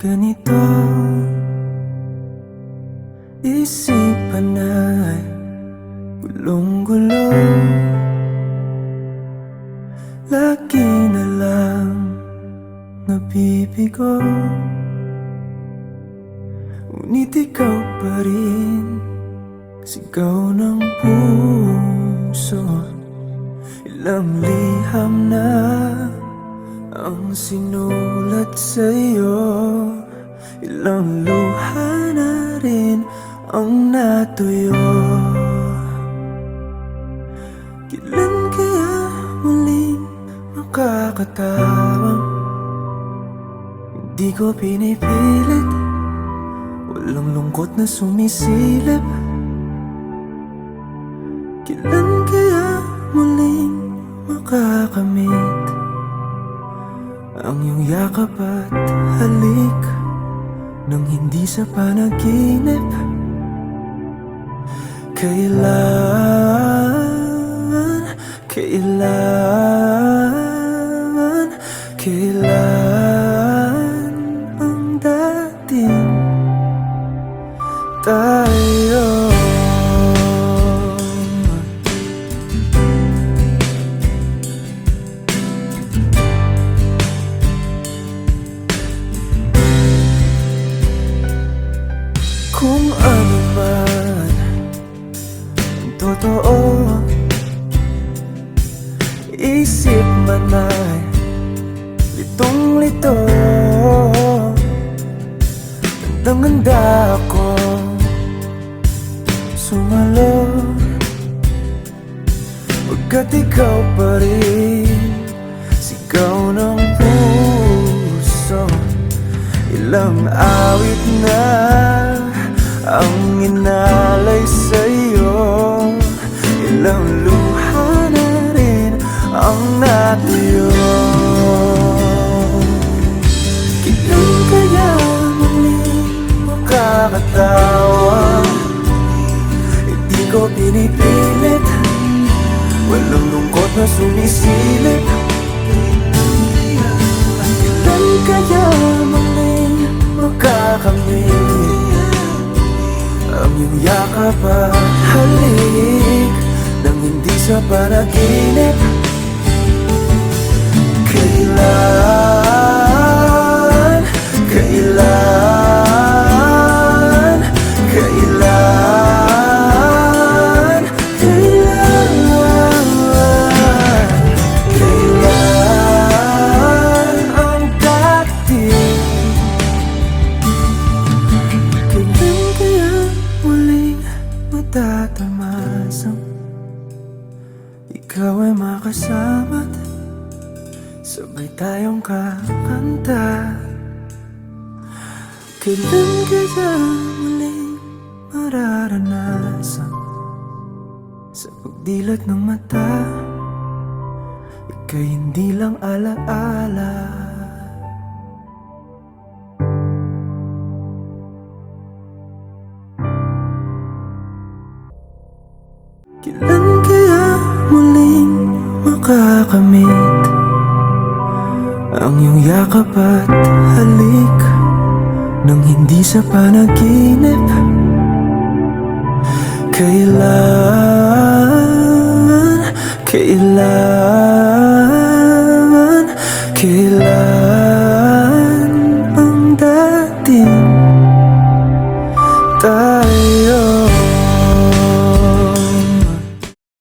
ganito, isipan ay gulong-gulo. Lagi na lang nabibigo, ngunit ikaw pa rin sigaw ng puso. Ilang liham na ang sinulat sa'yo, ilang luha na rin ang natuyo. Kailan kaya muling makakatawang hindi ko pinipilit, walang lungkot na sumisilip. Kailan kaya muling makakamit ang iyong yakap at halik nang hindi sa panaginip? Kailan ang dating tayo? Kung ano man ang totoo, isip man ay litong-lito. Handang-handa akong sumalo, pagkat ikaw pa rin sigaw ng puso. Ilang awit na ang inalay sa'yo, ilang luha na rin ang natuyo. Kailan kaya muling makakatawa? Hindi ko pinipilit, walang lungkot na sumisilip. Kailan kaya muling makakamit ang iyong yakap at halik nang hindi sa panaginip? Kailan ang dating? Kailan kaya muling matatamasang ikaw ay makasama't sabay tayong kakanta? Kailan kaya muling mararanasan sa pagdilat ng mata, ika'y hindi lang alaala? Kailan kaya muling makakamit ang iyong yakap at halik nang hindi sa panaginip? Kailan